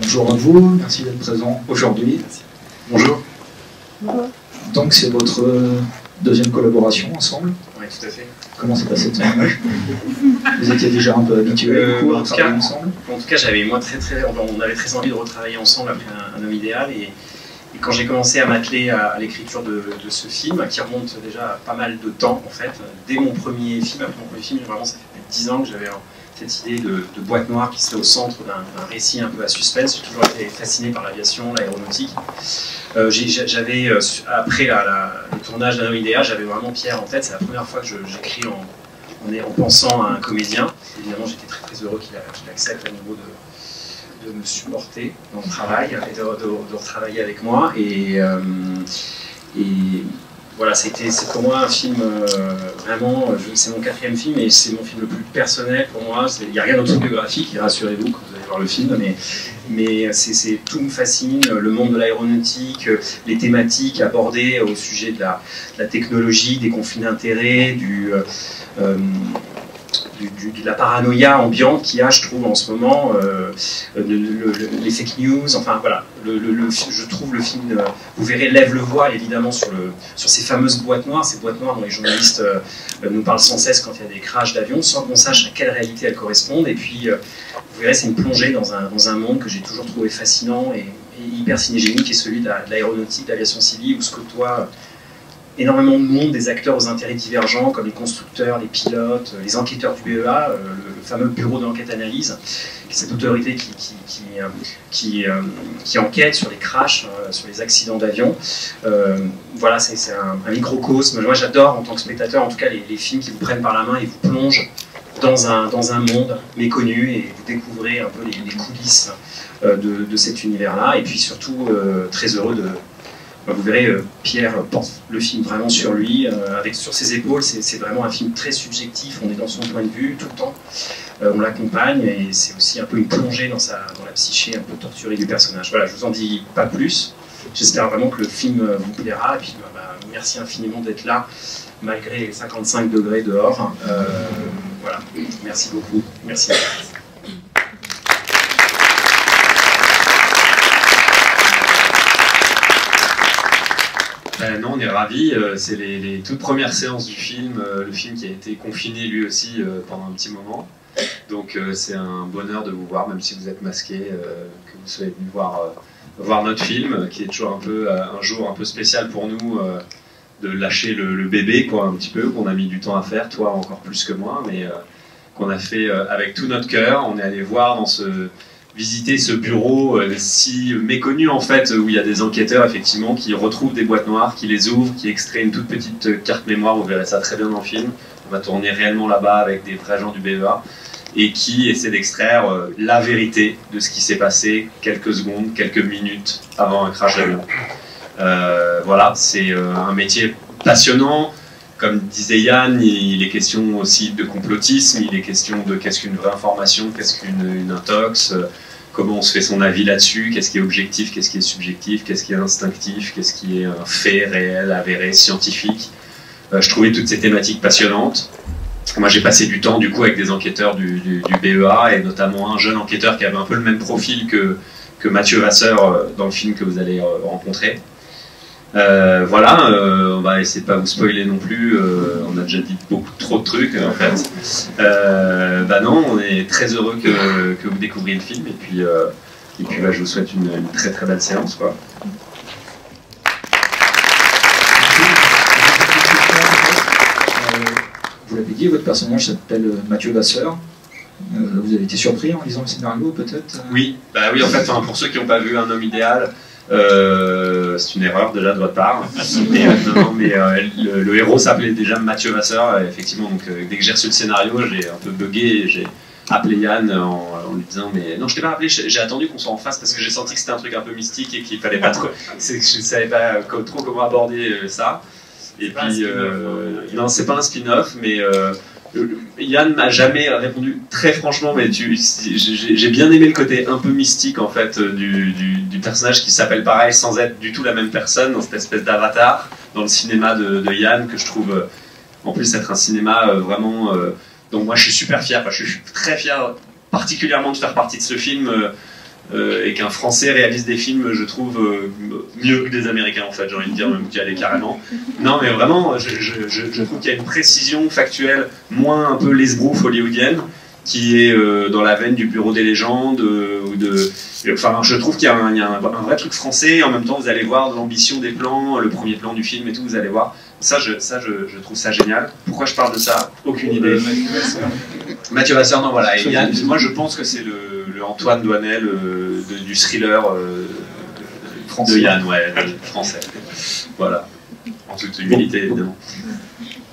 Bonjour à vous, merci d'être présent aujourd'hui. Bonjour. Bonjour. Donc c'est votre deuxième collaboration ensemble. Oui, tout à fait. Comment s'est passé le tournage? Vous étiez déjà un peu habitués à travailler ensemble? En tout cas, on avait très envie de retravailler ensemble après un homme idéal. Et quand j'ai commencé à m'atteler à l'écriture de ce film, qui remonte déjà à pas mal de temps en fait, dès mon premier film, après mon premier film, vraiment ça fait plus de 10 ans que j'avais cette idée de boîte noire qui serait au centre d'un récit un peu à suspense. J'ai toujours été fasciné par l'aviation, l'aéronautique. Après le tournage d'un homme idéal, j'avais vraiment Pierre en tête. C'est la première fois que j'écris en pensant à un comédien. Évidemment, j'étais très très heureux qu'il accepte à nouveau de me supporter dans le travail et de retravailler avec moi. Et voilà, c'est pour moi un film vraiment, c'est mon 4e film et c'est mon film le plus personnel pour moi. Il n'y a rien d'autobiographique, rassurez-vous quand vous allez voir le film, mais tout me fascine, le monde de l'aéronautique, les thématiques abordées au sujet de la technologie, des conflits d'intérêts, de la paranoïa ambiante qu'il y a, je trouve, en ce moment, les fake news, enfin voilà, je trouve le film, vous verrez, lève le voile évidemment sur ces fameuses boîtes noires, ces boîtes noires dont les journalistes nous parlent sans cesse quand il y a des crashs d'avions, sans qu'on sache à quelle réalité elles correspondent, et puis vous verrez, c'est une plongée dans un monde que j'ai toujours trouvé fascinant et hyper cinégénique, qui est celui de l'aéronautique, de l'aviation civile, où se côtoient énormément de monde, des acteurs aux intérêts divergents, comme les constructeurs, les pilotes, les enquêteurs du BEA, le fameux bureau d'enquête-analyse, cette autorité qui enquête sur les crashs, sur les accidents d'avion. Voilà, c'est un microcosme. Moi, j'adore, en tant que spectateur, en tout cas, les films qui vous prennent par la main et vous plongent dans un monde méconnu, et vous découvrez un peu les coulisses de cet univers-là. Et puis surtout, très heureux de... Vous verrez, Pierre porte le film vraiment sur lui, sur ses épaules. C'est vraiment un film très subjectif, on est dans son point de vue tout le temps, on l'accompagne, et c'est aussi un peu une plongée dans la psyché un peu torturée du personnage. Voilà, je vous en dis pas plus, j'espère vraiment que le film vous plaira, et puis merci infiniment d'être là, malgré les 55 degrés dehors. Voilà, merci beaucoup, merci. Non, on est ravis, c'est les toutes premières séances du film, le film qui a été confiné lui aussi pendant un petit moment. Donc c'est un bonheur de vous voir, même si vous êtes masqué, que vous soyez venu voir notre film, qui est toujours un jour un peu spécial pour nous, de lâcher le bébé, quoi, un petit peu, qu'on a mis du temps à faire, toi encore plus que moi, mais qu'on a fait avec tout notre cœur. On est allé voir visiter ce bureau si méconnu en fait, où il y a des enquêteurs effectivement qui retrouvent des boîtes noires, qui les ouvrent, qui extraient une toute petite carte mémoire, vous verrez ça très bien dans le film. On va tourner réellement là-bas avec des vrais gens du BEA, et qui essaient d'extraire la vérité de ce qui s'est passé quelques secondes, quelques minutes avant un crash d'avion. Voilà, c'est un métier passionnant. Comme disait Yann, il est question aussi de complotisme, il est question de qu'est-ce qu'une vraie information, qu'est-ce qu'une intox, comment on se fait son avis là-dessus, qu'est-ce qui est objectif, qu'est-ce qui est subjectif, qu'est-ce qui est instinctif, qu'est-ce qui est un fait réel, avéré, scientifique. Je trouvais toutes ces thématiques passionnantes. Moi, j'ai passé du temps du coup avec des enquêteurs du BEA, et notamment un jeune enquêteur qui avait un peu le même profil que Mathieu Vasseur dans le film que vous allez rencontrer. Voilà, on va essayer de pas vous spoiler non plus, on a déjà dit beaucoup trop de trucs en fait. Non, on est très heureux que vous découvriez le film, et puis je vous souhaite une très très belle séance, quoi. Vous l'avez dit, votre personnage s'appelle Mathieu Vasseur. Vous avez été surpris en lisant le scénario, peut-être? Oui, oui, en fait, pour ceux qui n'ont pas vu Un homme idéal, c'est une erreur déjà de votre part. Le héros s'appelait déjà Mathieu Vasseur, effectivement. Donc dès que j'ai reçu le scénario, j'ai un peu bugué, et j'ai appelé Yann en lui disant mais non, je t'ai pas appelé, j'ai attendu qu'on soit en face parce que j'ai senti que c'était un truc un peu mystique et qu'il fallait pas trop, je savais pas trop comment aborder ça. Et puis non, c'est pas un spin-off, mais Yann m'a jamais répondu très franchement, mais j'ai bien aimé le côté un peu mystique en fait du personnage qui s'appelle pareil sans être du tout la même personne, dans cette espèce d'avatar dans le cinéma de Yann, que je trouve en plus être un cinéma vraiment dont moi je suis super fier. Je suis très fier particulièrement de faire partie de ce film et qu'un Français réalise des films, je trouve, mieux que des Américains, en fait, j'ai envie de dire, même d'y aller carrément. Non, mais vraiment, je trouve qu'il y a une précision factuelle, moins un peu l'esbrouf hollywoodienne, qui est dans la veine du Bureau des légendes, enfin, je trouve qu'il y a un vrai truc français, et en même temps, vous allez voir l'ambition des plans, le premier plan du film et tout, vous allez voir. Ça, je trouve ça génial. Pourquoi je parle de ça? Aucune idée. Mathieu Vasseur, non, voilà. Et moi, je pense que c'est le Antoine Doinel du thriller de Yann, ouais, français. Voilà. En toute humilité, évidemment.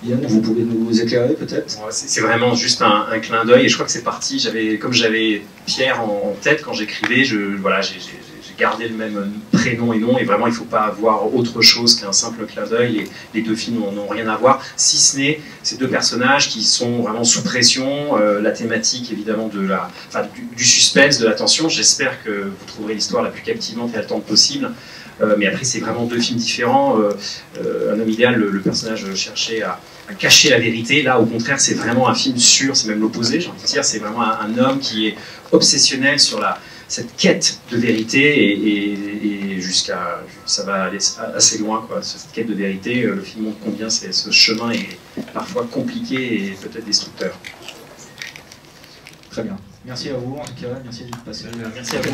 Yann, vous pouvez nous éclairer peut-être? C'est vraiment juste un clin d'œil, et je crois que c'est parti. Comme j'avais Pierre en tête quand j'écrivais, voilà, j'ai gardé le même prénom et nom, et vraiment il ne faut pas avoir autre chose qu'un simple clin d'œil, et les deux films n'ont rien à voir, si ce n'est ces deux personnages qui sont vraiment sous pression, la thématique évidemment du suspense, de la tension. J'espère que vous trouverez l'histoire la plus captivante et haletante possible. Mais après, c'est vraiment deux films différents. Un homme idéal, le personnage cherchait à cacher la vérité. Là, au contraire, c'est vraiment un film sûr, c'est même l'opposé, j'ai envie de dire. C'est vraiment un homme qui est obsessionnel sur cette quête de vérité, et ça va aller assez loin, quoi. Cette quête de vérité, le film montre combien ce chemin est parfois compliqué et peut-être destructeur. Très bien. Merci à vous, en tout cas. Merci d'être passé. Merci à vous.